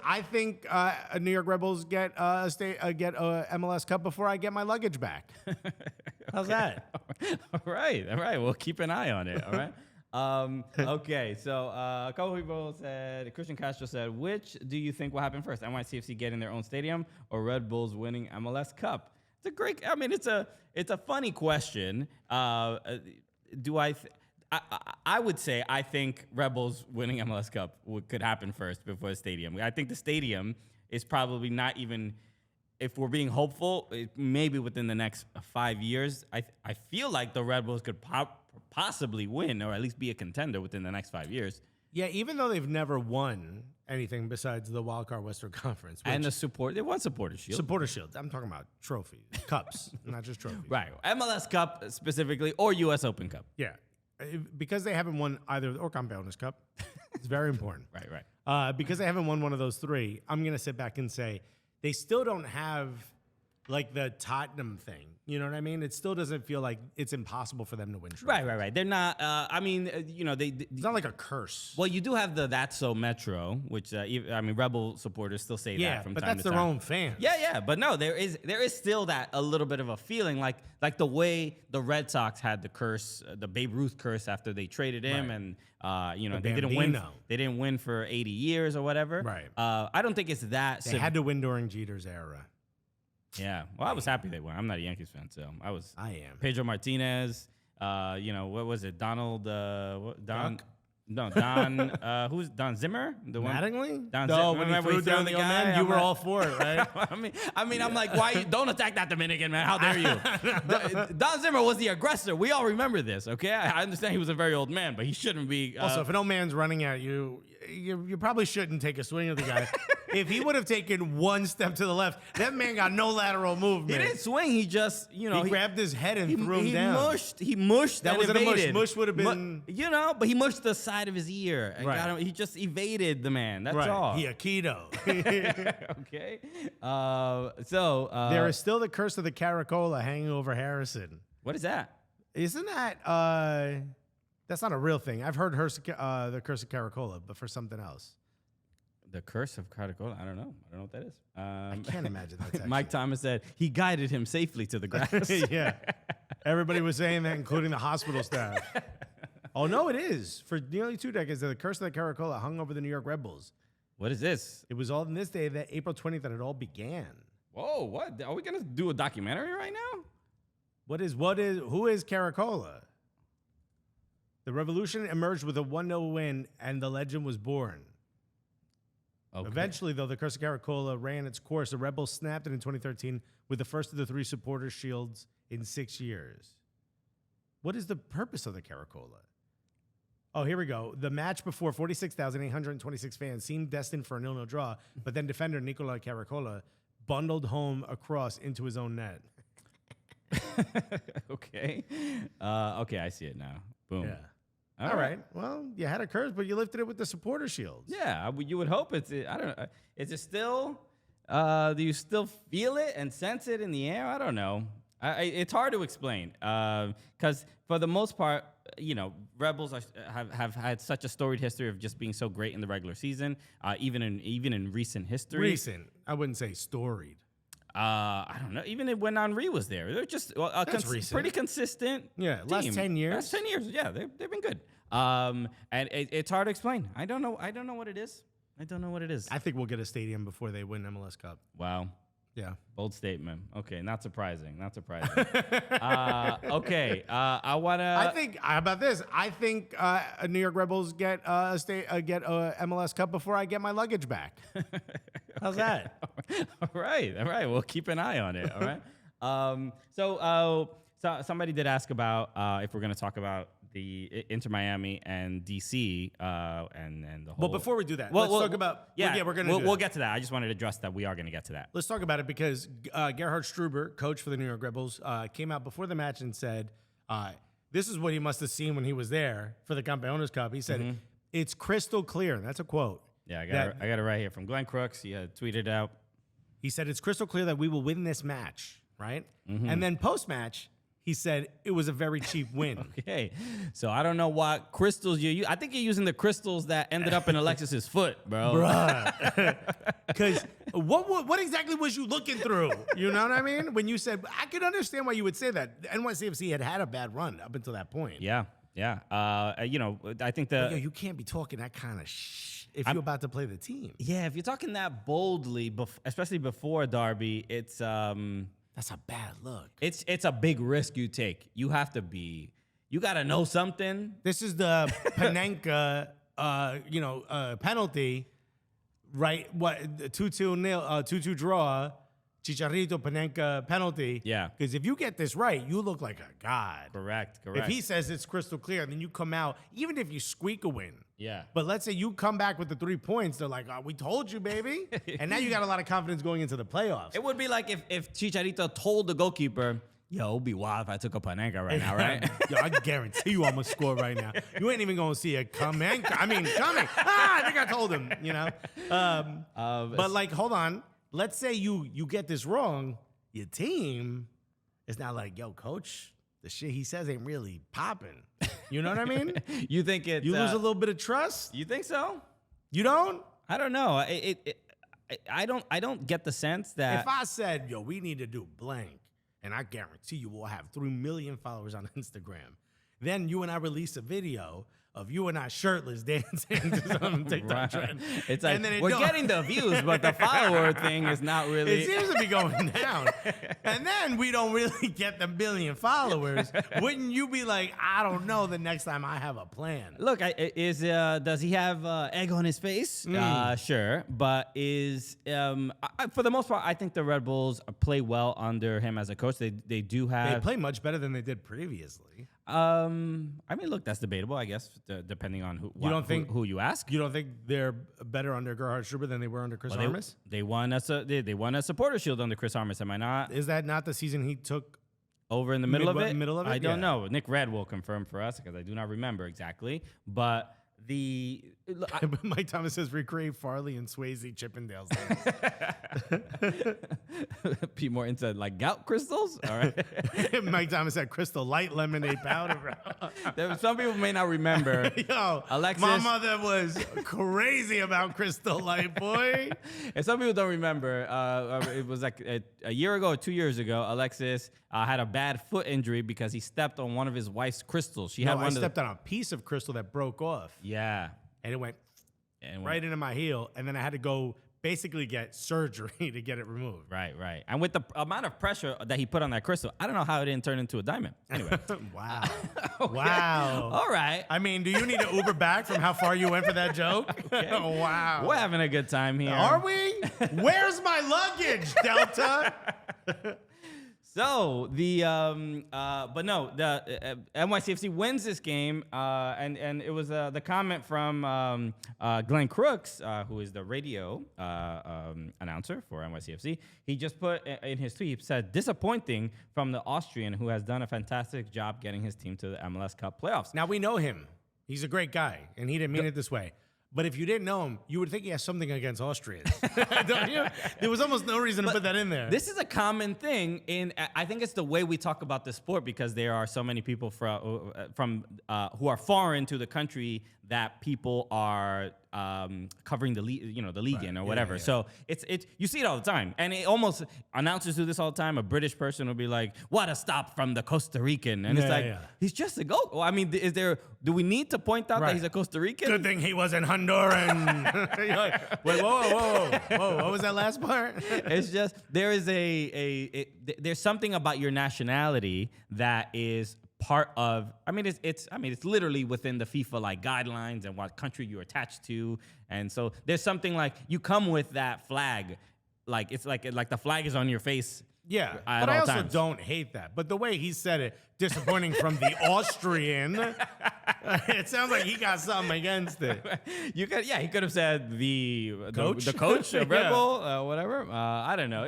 I think New York Rebels get a MLS Cup before I get my luggage back. How's that? All right. We'll keep an eye on it. All right. Okay, so a couple people said, Christian Castro said, which do you think will happen first? NYCFC getting their own stadium or Red Bulls winning MLS Cup? It's a great, I mean, it's a funny question. I would say I think Red Bulls winning MLS Cup could happen first before the stadium. I think the stadium is probably not even, if we're being hopeful, maybe within the next 5 years. I feel like the Red Bulls could possibly win or at least be a contender within the next 5 years. Yeah, even though they've never won anything besides the Wildcard Western Conference. And they won Supporter Shield. Supporter Shield. I'm talking about trophies, cups, not just trophies. Right. MLS Cup specifically or US Open Cup. Yeah. Because they haven't won either, or Campeones Cup. It's very important. Right. Because they haven't won one of those three, I'm going to sit back and say they still don't have like the Tottenham thing. You know what I mean? It still doesn't feel like it's impossible for them to win trophies. Right. They're not, it's not like a curse. Well, you do have the That's So Metro, which, Rebel supporters still say that from time to time. Yeah, but that's their own fans. Yeah. But no, there is still that a little bit of a feeling like the way the Red Sox had the curse, the Babe Ruth curse after they traded him, and they didn't win. They didn't win for 80 years or whatever. Right. I don't think it's that. They had to win during Jeter's era. Yeah. Well, I was happy they won. I'm not a Yankees fan, so I am. Pedro Martinez. What was it? Donald. Don. Who's Don Zimmer? The one. Mattingly? Don no, Zimmer. when he threw down the guy, you were all for it, right? I mean, I'm like, why? Don't attack that Dominican man. How dare you? Don Zimmer was the aggressor. We all remember this, okay? I understand he was a very old man, but he shouldn't be. Also, if an old man's running at you, you probably shouldn't take a swing at the guy. If he would have taken one step to the left, that man got no lateral movement. He didn't swing. He just, he grabbed his head and threw him down. He mushed. That wasn't evaded. a mush. Mush would have been, but he mushed the side of his ear. And right. got him, he just evaded the man. That's right. all. He Aikido. Okay. There is still the curse of the Caracola hanging over Harrison. What is that? Isn't that? That's not a real thing. I've heard the curse of Caracola, but for something else. The curse of Caracola? I don't know what that is. I can't imagine that's actually. Mike Thomas said he guided him safely to the grass. Yeah. Everybody was saying that, including the hospital staff. Oh, no, it is. For nearly 2 decades, the curse of the Caracola hung over the New York Red Bulls. What is this? It was all in this day, that April 20th, that it all began. Whoa, what? Are we going to do a documentary right now? Who is Caracola? The revolution emerged with a 1-0 win, and the legend was born. Okay. Eventually, though, the curse of Caracola ran its course. The Red Bulls snapped it in 2013 with the first of the 3 supporter shields in 6 years. What is the purpose of the Caracola? Oh, here we go. The match before 46,826 fans seemed destined for a 0-0 draw, but then defender Nicola Caracola bundled home a cross into his own net. Okay. Okay, I see it now. Boom. Yeah. All right. Well, you had a curse, but you lifted it with the supporter shields. Yeah, you would hope it's. I don't know. Is it still? Do you still feel it and sense it in the air? I don't know. It's hard to explain because for the most part, Rebels have had such a storied history of just being so great in the regular season, even in recent history. Recent, I wouldn't say storied. I don't know. Even when Henri was there, they're just pretty consistent. Yeah, team. last 10 years. Last 10 years, yeah, they've been good. And it's hard to explain. I don't know what it is. I think we'll get a stadium before they win MLS Cup. Wow. Yeah. Bold statement. Okay, not surprising. Okay, I wanna. How about this? I think New York Rebels get a MLS Cup before I get my luggage back. How's that? All right. We'll keep an eye on it. All right. So somebody did ask about if we're going to talk about the Inter Miami and DC and the whole. But before we do that, let's talk about. We'll get to that. I just wanted to address that we are going to get to that. Let's talk about it because Gerhard Struber, coach for the New York Rebels, came out before the match and said, "This is what he must have seen when he was there for the Campeones Cup." He said, "It's crystal clear." And that's a quote. Yeah, I got it right here from Glenn Crooks. He tweeted out. He said, "It's crystal clear that we will win this match." Right, and then post match. he said it was a very cheap win. Okay, so I don't know what crystals you use. I think you're using the crystals that ended up in Alexis's foot, bro. Bruh. Because what exactly was you looking through? You know what I mean? When you said, I could understand why you would say that. The NYCFC had a bad run up until that point. Yeah. I think But yo, you can't be talking that kind of shh if you're about to play the team. Yeah, if you're talking that boldly, especially before a derby, it's That's a bad look. It's a big risk you take. You have to you got to know something. This is the Panenka, penalty, right? What 2-2 draw, Chicharito Panenka penalty. Yeah. Because if you get this right, you look like a god. Correct. If he says it's crystal clear, then you come out, even if you squeak a win. Yeah. But let's say you come back with the 3 points, they're like, oh, we told you, baby. And now you got a lot of confidence going into the playoffs. It would be like if Chicharito told the goalkeeper, yo, it'd be wild if I took a Panenka right now, right? Yo, I guarantee you I'm going to score right now. You ain't even going to see it coming. Coming. I think I told him, you know? But like, hold on. Let's say you get this wrong. Your team is not like, yo, coach, the shit he says ain't really popping. You know what I mean? You think it? You lose a little bit of trust? You think so? You don't? I don't know. I don't get the sense that If I said, yo, we need to do blank, and I guarantee you we'll have 3 million followers on Instagram, then you and I release a video of you and I shirtless dancing to some TikTok trend. It's like, and then we're getting the views, but the follower thing is not really. It seems to be going down. And then we don't really get the 1 million followers. Wouldn't you be like, I don't know the next time I have a plan? Look, does he have egg on his face? Sure, but for the most part, I think the Red Bulls play well under him as a coach. They do have. They play much better than they did previously. I mean, look, that's debatable, I guess, depending on who you ask. You don't think they're better under Gerhard Struber than they were under Chris Armas? They won a supporter shield under Chris Armas. Am I not? Is that not the season he took over in the middle of it? I don't Yeah. know. Nick Red will confirm for us because I do not remember exactly. But Mike Thomas says recreate Farley and Swayze Chippendales. Be more into like gout crystals. All right. Mike Thomas said Crystal Light lemonade powder. Some people may not remember. Yo, Alexis, my mother was crazy about Crystal Light, boy. And some people don't remember. It was like a year ago or 2 years ago. Alexis had a bad foot injury because he stepped on one of his wife's crystals. I stepped on a piece of crystal that broke off. Yeah. And it went right into my heel. And then I had to go basically get surgery to get it removed. Right. And with the amount of pressure that he put on that crystal, I don't know how it didn't turn into a diamond. Anyway. Wow. Okay. Wow. All right. I mean, do you need to Uber back from how far you went for that joke? Okay. Wow. We're having a good time here. Are we? Where's my luggage, Delta? So but no, the NYCFC wins this game, and it was the comment from Glenn Crooks, who is the radio announcer for NYCFC. He just put in his tweet, he said, disappointing from the Austrian who has done a fantastic job getting his team to the MLS Cup playoffs. Now we know him. He's a great guy, and he didn't mean it this way. But if you didn't know him, you would think he has something against Austrians. Don't you? There was almost no reason to put that in there. This is a common thing I think it's the way we talk about the sport because there are so many people from who are foreign to the country that people are covering the league in or whatever. Yeah. So it's you see it all the time, and it almost announcers do this all the time. A British person will be like, "What a stop from the Costa Rican," and it's like he's just a goat. Well, I mean, do we need to point out that he's a Costa Rican? Good thing he wasn't Honduran. You're like, wait, whoa! What was that last part? It's just there is there's something about your nationality that is part of. I mean, it's literally within the FIFA like guidelines and what country you're attached to, and so there's something like you come with that flag, like it's like the flag is on your face. Yeah, at but all I also times. don't hate that. But the way he said it, disappointing from the Austrian, it sounds like he got something against it. He could have said the Coach? the coach, Red Yeah. Bull, whatever. I don't know.